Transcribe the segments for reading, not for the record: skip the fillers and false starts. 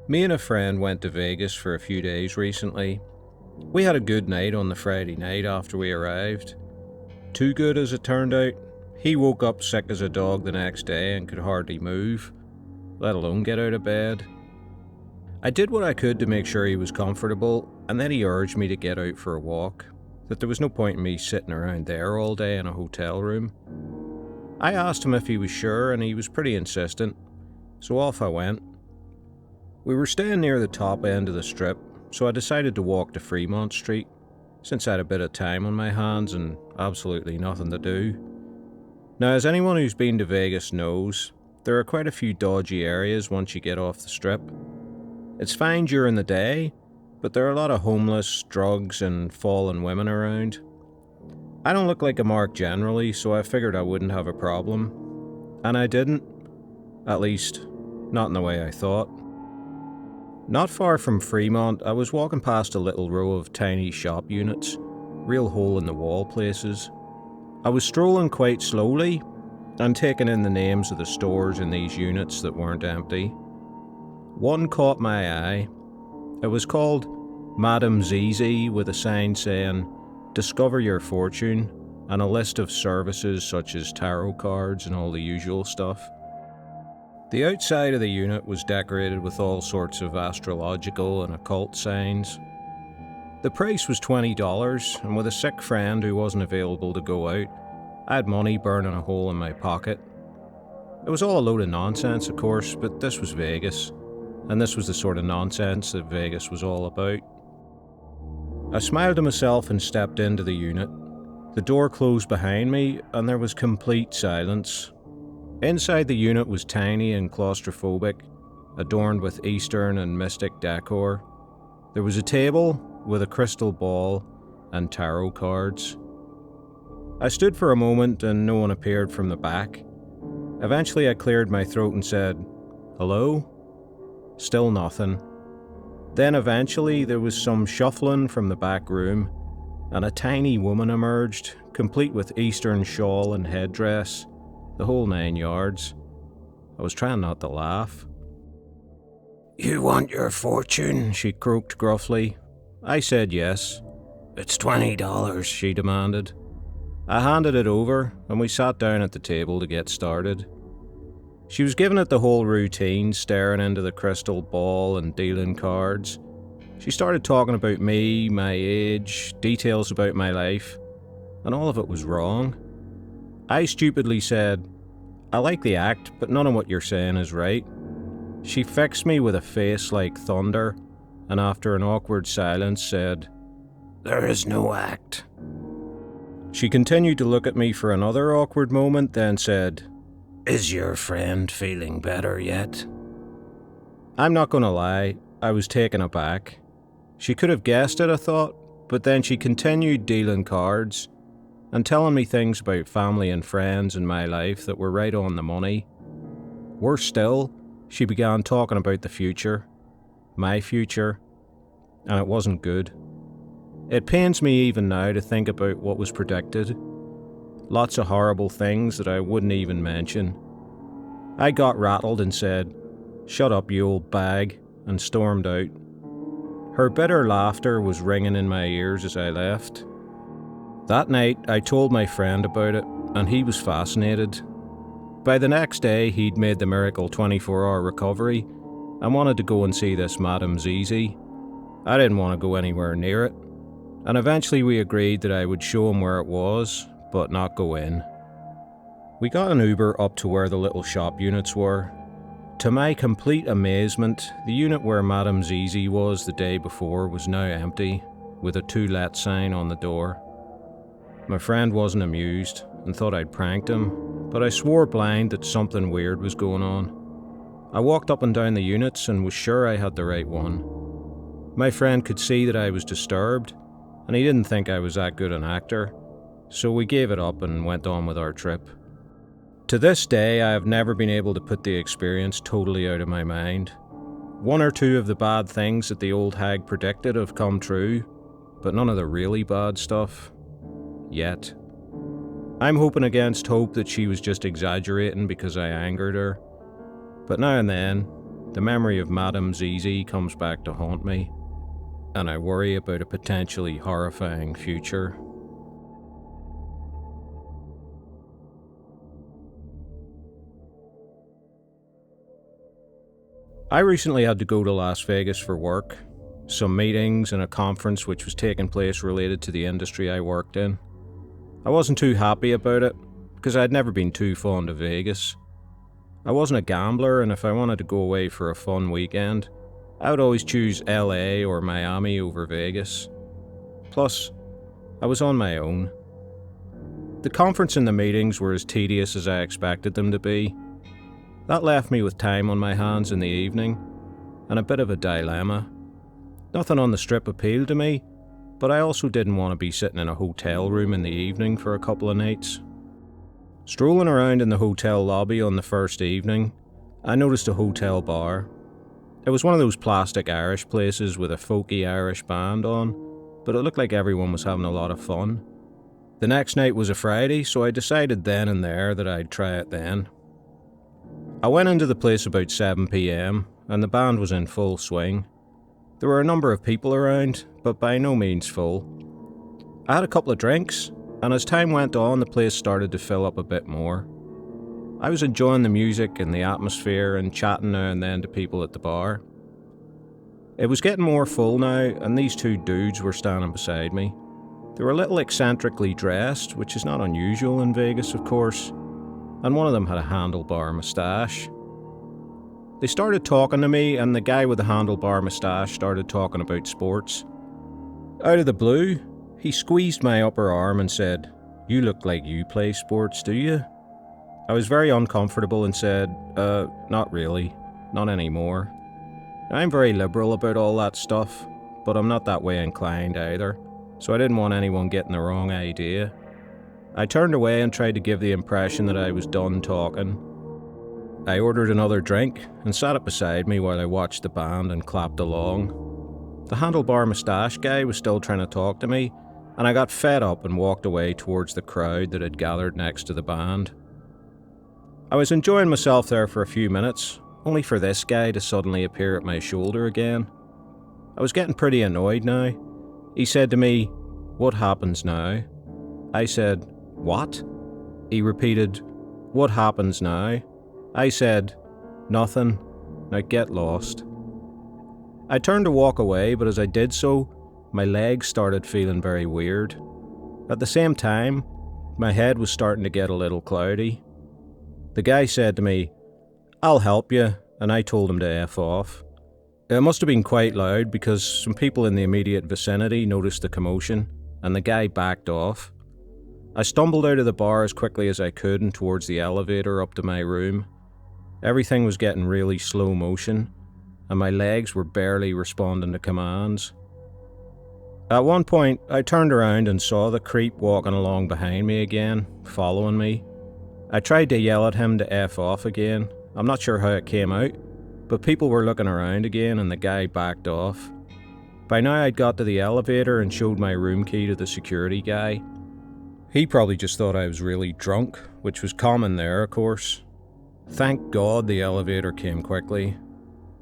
Me and a friend went to Vegas for a few days recently. We had a good night on the Friday night after we arrived. Too good as it turned out. He woke up sick as a dog the next day and could hardly move, let alone get out of bed. I did what I could to make sure he was comfortable, and then he urged me to get out for a walk, that there was no point in me sitting around there all day in a hotel room. I asked him if he was sure, and he was pretty insistent, so off I went. We were staying near the top end of the strip, so I decided to walk to Fremont Street, since I had a bit of time on my hands and absolutely nothing to do. Now, as anyone who's been to Vegas knows, there are quite a few dodgy areas once you get off the strip. It's fine during the day, but there are a lot of homeless, drugs, and fallen women around. I don't look like a mark generally, so I figured I wouldn't have a problem. And I didn't. At least, not in the way I thought. Not far from Fremont, I was walking past a little row of tiny shop units, real hole-in-the-wall places. I was strolling quite slowly, and taking in the names of the stores in these units that weren't empty. One caught my eye. It was called Madame Zizi, with a sign saying, "Discover your fortune," and a list of services such as tarot cards and all the usual stuff. The outside of the unit was decorated with all sorts of astrological and occult signs. The price was $20, and with a sick friend who wasn't available to go out, I had money burning a hole in my pocket. It was all a load of nonsense, of course, but this was Vegas, and this was the sort of nonsense that Vegas was all about. I smiled to myself and stepped into the unit. The door closed behind me, and there was complete silence. Inside the unit was tiny and claustrophobic, adorned with Eastern and mystic decor. There was a table with a crystal ball and tarot cards. I stood for a moment and no one appeared from the back. Eventually I cleared my throat and said, "Hello?" Still nothing. Then eventually there was some shuffling from the back room, and a tiny woman emerged, complete with Eastern shawl and headdress, the whole 9 yards. I was trying not to laugh. "You want your fortune?" she croaked gruffly. I said yes. "It's $20, she demanded. I handed it over, and we sat down at the table to get started. She was giving it the whole routine, staring into the crystal ball and dealing cards. She started talking about me, my age, details about my life, and all of it was wrong. I stupidly said, "I like the act, but none of what you're saying is right." She fixed me with a face like thunder, and after an awkward silence said, "There is no act." She continued to look at me for another awkward moment, then said, "Is your friend feeling better yet?" I'm not going to lie, I was taken aback. She could have guessed it, I thought, but then she continued dealing cards and telling me things about family and friends in my life that were right on the money. Worse still, she began talking about the future, my future, and it wasn't good. It pains me even now to think about what was predicted. Lots of horrible things that I wouldn't even mention. I got rattled and said, "Shut up, you old bag," and stormed out. Her bitter laughter was ringing in my ears as I left. That night, I told my friend about it, and he was fascinated. By the next day, he'd made the miracle 24-hour recovery and wanted to go and see this Madame Zizi. I didn't want to go anywhere near it, and eventually we agreed that I would show him where it was, but not go in. We got an Uber up to where the little shop units were. To my complete amazement, the unit where Madame Zizi was the day before was now empty, with a "To Let" sign on the door. My friend wasn't amused and thought I'd pranked him, but I swore blind that something weird was going on. I walked up and down the units and was sure I had the right one. My friend could see that I was disturbed, and he didn't think I was that good an actor, so we gave it up and went on with our trip. To this day, I have never been able to put the experience totally out of my mind. One or two of the bad things that the old hag predicted have come true, but none of the really bad stuff. Yet. I'm hoping against hope that she was just exaggerating because I angered her. But now and then, the memory of Madame Zizi comes back to haunt me, and I worry about a potentially horrifying future. I recently had to go to Las Vegas for work, some meetings and a conference which was taking place related to the industry I worked in. I wasn't too happy about it, because I'd never been too fond of Vegas. I wasn't a gambler, and if I wanted to go away for a fun weekend, I would always choose LA or Miami over Vegas. Plus, I was on my own. The conference and the meetings were as tedious as I expected them to be. That left me with time on my hands in the evening, and a bit of a dilemma. Nothing on the Strip appealed to me, but I also didn't want to be sitting in a hotel room in the evening for a couple of nights. Strolling around in the hotel lobby on the first evening, I noticed a hotel bar. It was one of those plastic Irish places with a folky Irish band on, but it looked like everyone was having a lot of fun. The next night was a Friday, so I decided then and there that I'd try it then. I went into the place about 7 p.m, and the band was in full swing. There were a number of people around, but by no means full. I had a couple of drinks, and as time went on, the place started to fill up a bit more. I was enjoying the music and the atmosphere and chatting now and then to people at the bar. It was getting more full now, and these two dudes were standing beside me. They were a little eccentrically dressed, which is not unusual in Vegas, of course, and one of them had a handlebar moustache. They started talking to me, and the guy with the handlebar moustache started talking about sports. Out of the blue, he squeezed my upper arm and said, "You look like you play sports, do you?" I was very uncomfortable and said, not really, not anymore. I'm very liberal about all that stuff, but I'm not that way inclined either, so I didn't want anyone getting the wrong idea. I turned away and tried to give the impression that I was done talking. I ordered another drink and sat it beside me while I watched the band and clapped along. The handlebar moustache guy was still trying to talk to me, and I got fed up and walked away towards the crowd that had gathered next to the band. I was enjoying myself there for a few minutes, only for this guy to suddenly appear at my shoulder again. I was getting pretty annoyed now. He said to me, "What happens now?" I said, "What?" He repeated, "What happens now?" I said, "Nothing. Now get lost." I turned to walk away, but as I did so, my legs started feeling very weird. At the same time, my head was starting to get a little cloudy. The guy said to me, "I'll help you," and I told him to F off. It must have been quite loud because some people in the immediate vicinity noticed the commotion, and the guy backed off. I stumbled out of the bar as quickly as I could and towards the elevator up to my room. Everything was getting really slow motion, and my legs were barely responding to commands. At one point, I turned around and saw the creep walking along behind me again, following me. I tried to yell at him to F off again. I'm not sure how it came out, but people were looking around again and the guy backed off. By now I'd got to the elevator and showed my room key to the security guy. He probably just thought I was really drunk, which was common there, of course. Thank God the elevator came quickly.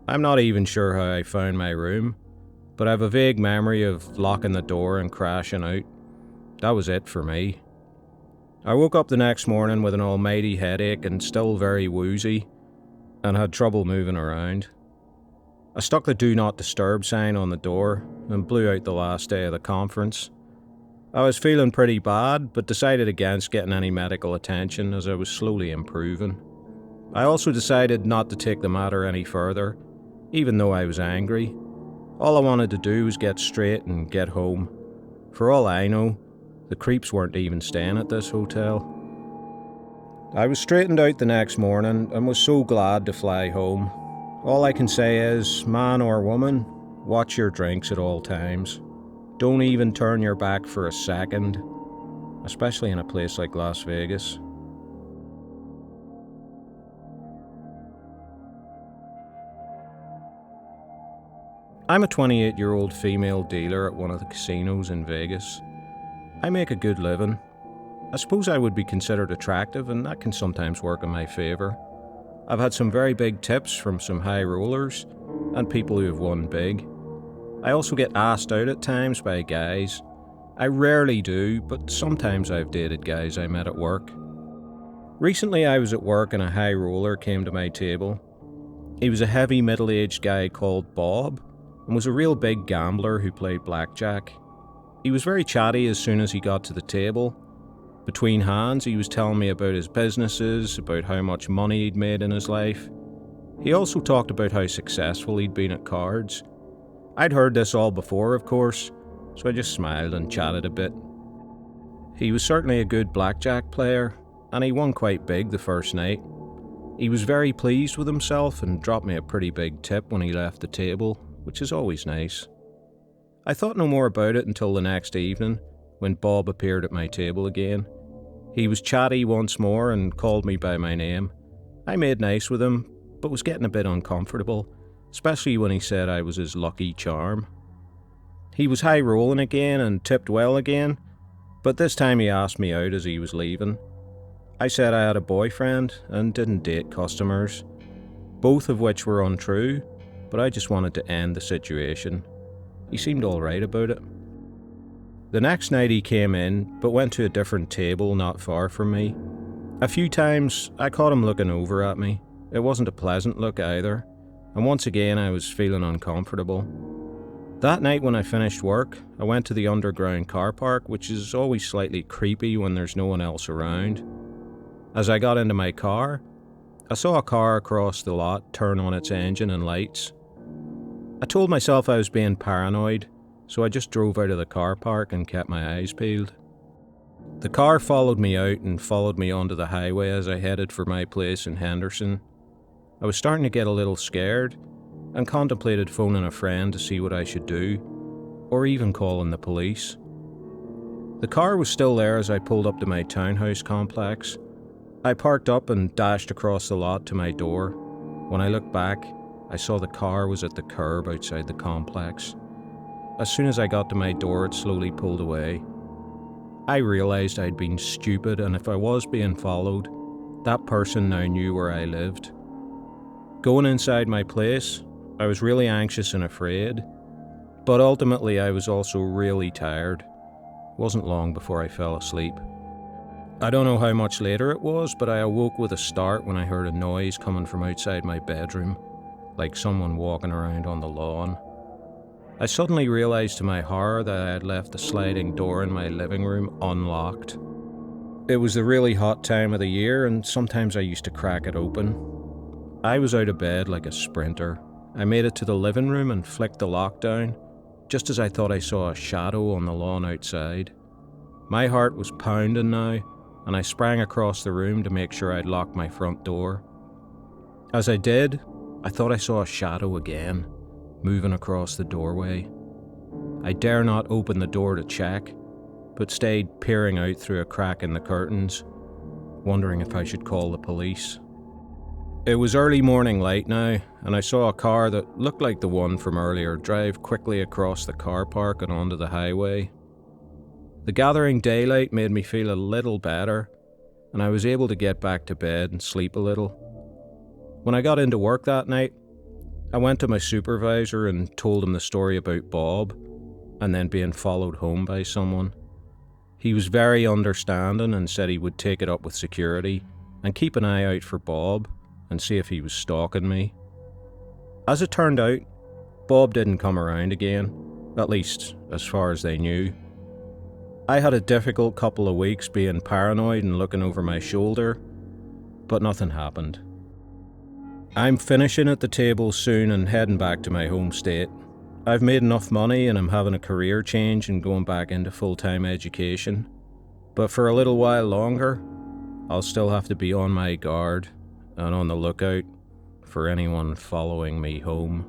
I'm not even sure how I found my room, but I have a vague memory of locking the door and crashing out. That was it for me. I woke up the next morning with an almighty headache and still very woozy, and had trouble moving around. I stuck the "Do Not Disturb" sign on the door and blew out the last day of the conference. I was feeling pretty bad, but decided against getting any medical attention as I was slowly improving. I also decided not to take the matter any further, even though I was angry. All I wanted to do was get straight and get home. For all I know, the creeps weren't even staying at this hotel. I was straightened out the next morning and was so glad to fly home. All I can say is, man or woman, watch your drinks at all times. Don't even turn your back for a second, especially in a place like Las Vegas. I'm a 28-year-old female dealer at one of the casinos in Vegas. I make a good living. I suppose I would be considered attractive, and that can sometimes work in my favour. I've had some very big tips from some high rollers and people who have won big. I also get asked out at times by guys. I rarely do, but sometimes I've dated guys I met at work. Recently I was at work and a high roller came to my table. He was a heavy middle-aged guy called Bob and was a real big gambler who played blackjack. He was very chatty as soon as he got to the table. Between hands, he was telling me about his businesses, about how much money he'd made in his life. He also talked about how successful he'd been at cards. I'd heard this all before, of course, so I just smiled and chatted a bit. He was certainly a good blackjack player, and he won quite big the first night. He was very pleased with himself and dropped me a pretty big tip when he left the table, which is always nice. I thought no more about it until the next evening, when Bob appeared at my table again. He was chatty once more and called me by my name. I made nice with him, but was getting a bit uncomfortable, especially when he said I was his lucky charm. He was high rolling again and tipped well again, but this time he asked me out as he was leaving. I said I had a boyfriend and didn't date customers, both of which were untrue, but I just wanted to end the situation. He seemed alright about it. The next night he came in, but went to a different table not far from me. A few times I caught him looking over at me. It wasn't a pleasant look either, and once again I was feeling uncomfortable. That night when I finished work, I went to the underground car park, which is always slightly creepy when there's no one else around. As I got into my car, I saw a car across the lot turn on its engine and lights. I told myself I was being paranoid, so I just drove out of the car park and kept my eyes peeled. The car followed me out and followed me onto the highway as I headed for my place in Henderson. I was starting to get a little scared and contemplated phoning a friend to see what I should do, or even calling the police. The car was still there as I pulled up to my townhouse complex. I parked up and dashed across the lot to my door. When I looked back, I saw the car was at the curb outside the complex. As soon as I got to my door, it slowly pulled away. I realised I'd been stupid, and if I was being followed, that person now knew where I lived. Going inside my place, I was really anxious and afraid, but ultimately I was also really tired. It wasn't long before I fell asleep. I don't know how much later it was, but I awoke with a start when I heard a noise coming from outside my bedroom, like someone walking around on the lawn. I suddenly realised to my horror that I had left the sliding door in my living room unlocked. It was the really hot time of the year, and sometimes I used to crack it open. I was out of bed like a sprinter. I made it to the living room and flicked the lock down, just as I thought I saw a shadow on the lawn outside. My heart was pounding now, and I sprang across the room to make sure I'd locked my front door. As I did, I thought I saw a shadow again, moving across the doorway. I dare not open the door to check, but stayed peering out through a crack in the curtains, wondering if I should call the police. It was early morning light now, and I saw a car that looked like the one from earlier drive quickly across the car park and onto the highway. The gathering daylight made me feel a little better, and I was able to get back to bed and sleep a little. When I got into work that night, I went to my supervisor and told him the story about Bob, and then being followed home by someone. He was very understanding and said he would take it up with security and keep an eye out for Bob and see if he was stalking me. As it turned out, Bob didn't come around again, at least as far as they knew. I had a difficult couple of weeks being paranoid and looking over my shoulder, but nothing happened. I'm finishing at the table soon and heading back to my home state. I've made enough money and I'm having a career change and going back into full-time education. But for a little while longer, I'll still have to be on my guard and on the lookout for anyone following me home.